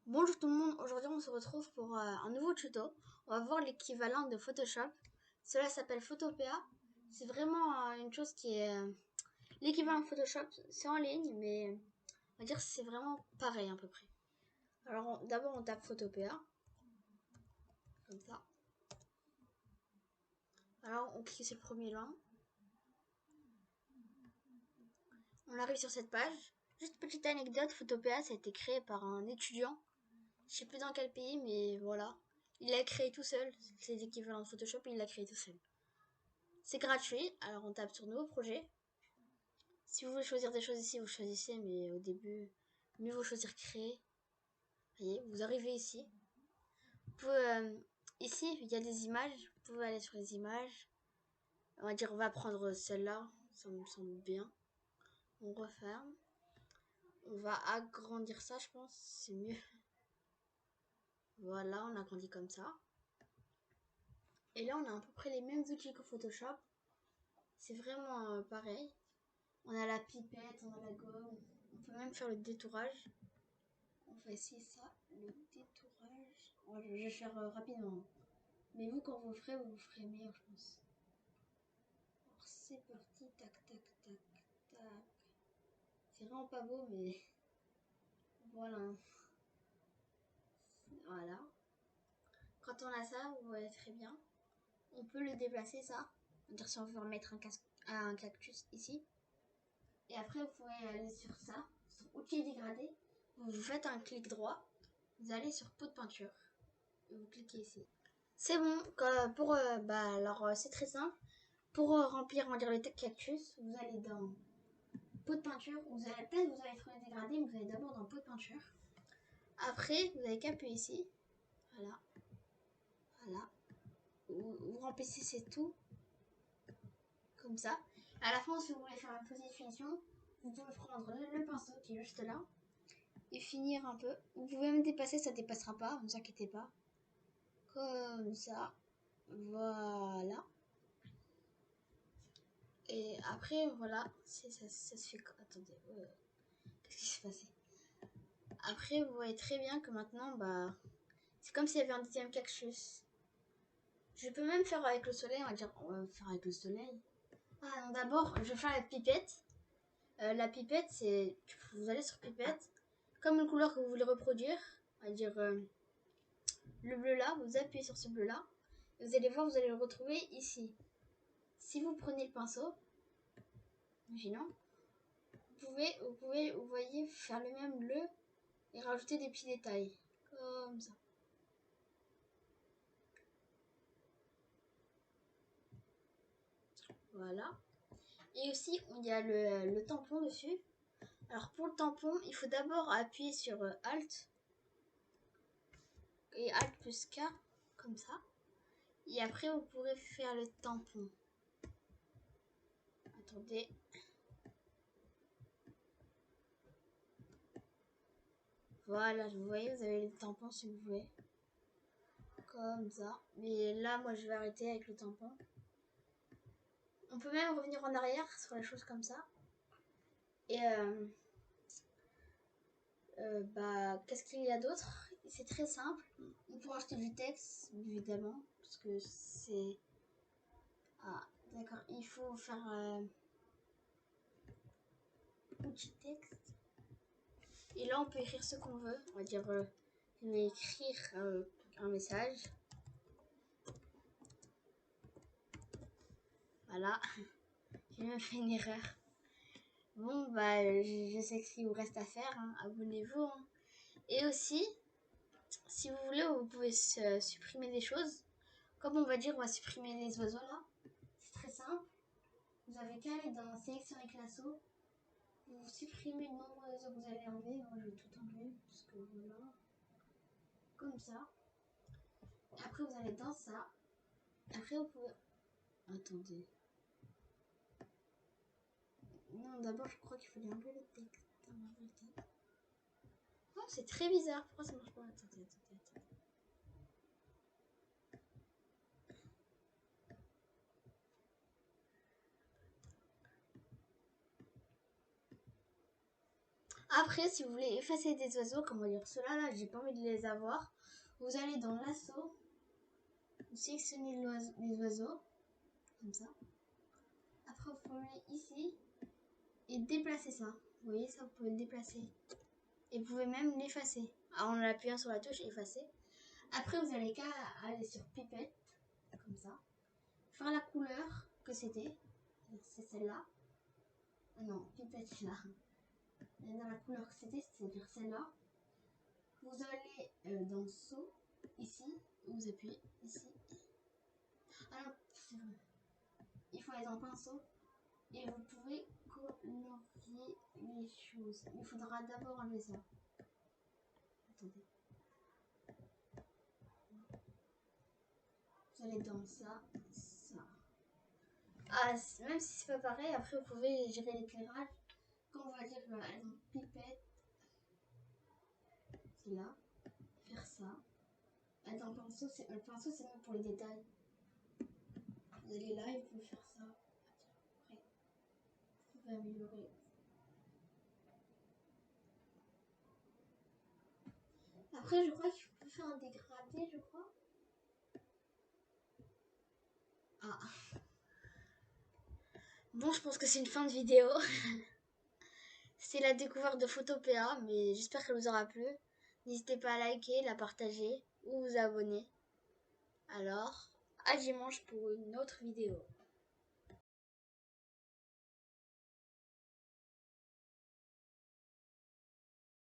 Bonjour tout le monde, aujourd'hui on se retrouve pour un nouveau tuto. On va voir l'équivalent de Photoshop. Cela s'appelle Photopea. C'est vraiment une chose qui est l'équivalent de Photoshop. C'est en ligne, mais on va dire que c'est vraiment pareil à peu près. Alors d'abord on tape Photopea, comme ça. Alors on clique sur le premier lien. On arrive sur cette page. Juste petite anecdote, Photopea ça a été créé par un étudiant. Je sais plus dans quel pays, mais voilà. Il l'a créé tout seul. C'est l'équivalent de Photoshop, il l'a créé tout seul. C'est gratuit, alors on tape sur nouveau projet. Si vous voulez choisir des choses ici, vous choisissez, mais au début, mieux vaut choisir créer. Voyez, vous arrivez ici. Vous pouvez, ici, il y a des images. Vous pouvez aller sur les images. On va dire, on va prendre celle-là. Ça me semble bien. On referme. On va agrandir ça, je pense. C'est mieux. Voilà, on agrandit comme ça. Et là, on a à peu près les mêmes outils que Photoshop. C'est vraiment pareil. On a la pipette, on a la gomme. On peut même faire le détourage. On va essayer ça, le détourage. Oh, je vais faire rapidement. Mais vous, quand vous le ferez meilleur, je pense. Alors, c'est parti. Tac, tac, tac, tac. C'est vraiment pas beau, mais voilà. Voilà. Quand on a ça, vous voyez très bien. On peut le déplacer, ça. C'est-à-dire si on veut remettre un cactus ici. Et après, vous pouvez aller sur ça, sur outils dégradés. Vous faites un clic droit. Vous allez sur pot de peinture. Et vous cliquez ici. C'est bon. Pour, alors, c'est très simple. Pour remplir, on va dire, le cactus, vous allez dans pot de peinture. Vous allez peut-être vous allez trouver dégradé, mais vous allez d'abord dans pot de peinture. Après, vous avez qu'à appuyer ici. Voilà. Voilà. Vous remplissez c'est tout. Comme ça. À la fin, si vous voulez faire une petite finition, vous pouvez prendre le pinceau qui est juste là. Et finir un peu. Vous pouvez même dépasser, ça dépassera pas, ne vous inquiétez pas. Comme ça. Voilà. Et après, voilà. Ça se fait. Attendez. Qu'est-ce qui s'est passé? Après, vous voyez très bien que maintenant, c'est comme s'il y avait un deuxième cactus. Je peux même faire avec le soleil, on va faire avec le soleil. Ah non, d'abord, je vais faire la pipette. La pipette, c'est, vous allez sur pipette, comme une couleur que vous voulez reproduire, on va dire le bleu là, vous appuyez sur ce bleu là, et vous allez voir, vous allez le retrouver ici. Si vous prenez le pinceau, imaginons, vous voyez, faire le même bleu et rajouter des petits détails, comme ça. Voilà. Et aussi, il y a le tampon dessus. Alors pour le tampon, il faut d'abord appuyer sur Alt et Alt plus K, comme ça. Et après, vous pourrez faire le tampon. Attendez. Voilà, vous voyez, vous avez le tampon si vous voulez. Comme ça. Mais là, moi, je vais arrêter avec le tampon. On peut même revenir en arrière sur les choses comme ça. Et qu'est-ce qu'il y a d'autre? C'est très simple. On peut rajouter du texte, évidemment, parce que c'est... Ah, d'accord. Il faut faire outil texte. Et là, on peut écrire ce qu'on veut. On va dire, je vais écrire un message. Voilà. J'ai même fait une erreur. Bon, je sais ce qu'il vous reste à faire. Hein. Abonnez-vous. Hein. Et aussi, si vous voulez, vous pouvez supprimer des choses. Comme on va dire, on va supprimer les oiseaux là. C'est très simple. Vous avez qu'à aller dans sélectionner classo. Vous supprimez le nombre d'oiseaux que vous allez enlever. Moi, je vais tout enlever. Parce que voilà. Comme ça. Et après, vous allez dans ça. Après, vous pouvez... Attendez. Non, d'abord, je crois qu'il fallait enlever le texte. Oh, c'est très bizarre. Pourquoi ça marche pas? Attendez. Après, si vous voulez effacer des oiseaux, comme on va dire ceux-là, là, j'ai pas envie de les avoir, vous allez dans l'assaut, vous sélectionnez les oiseaux, comme ça. Après, vous pouvez ici et déplacer ça. Vous voyez ça, vous pouvez le déplacer. Et vous pouvez même l'effacer. En appuyant sur la touche effacer. Après, vous allez qu'à aller sur pipette, comme ça. Faire la couleur que c'était. C'est celle-là. Non, pipette là. Dans la couleur que c'était, c'est-à-dire celle-là. Vous allez dans saut, ici. Vous appuyez ici. Ah non, c'est vrai. Il faut aller dans pinceau. Et vous pouvez colorier les choses. Il faudra d'abord enlever ça. Attendez. Vous allez dans ça, ça. Ah, même si c'est pas pareil, après vous pouvez gérer l'éclairage. Quand on va dire par exemple pipette, c'est là, faire ça. Attends, le pinceau c'est même pour les détails. Vous allez là et vous pouvez faire ça. Après, vous pouvez améliorer. Après, je crois qu'il faut faire un dégradé, je crois. Ah. Bon, je pense que c'est une fin de vidéo. C'est la découverte de Photopea, mais j'espère qu'elle vous aura plu. N'hésitez pas à liker, la partager ou vous abonner. Alors, à dimanche pour une autre vidéo.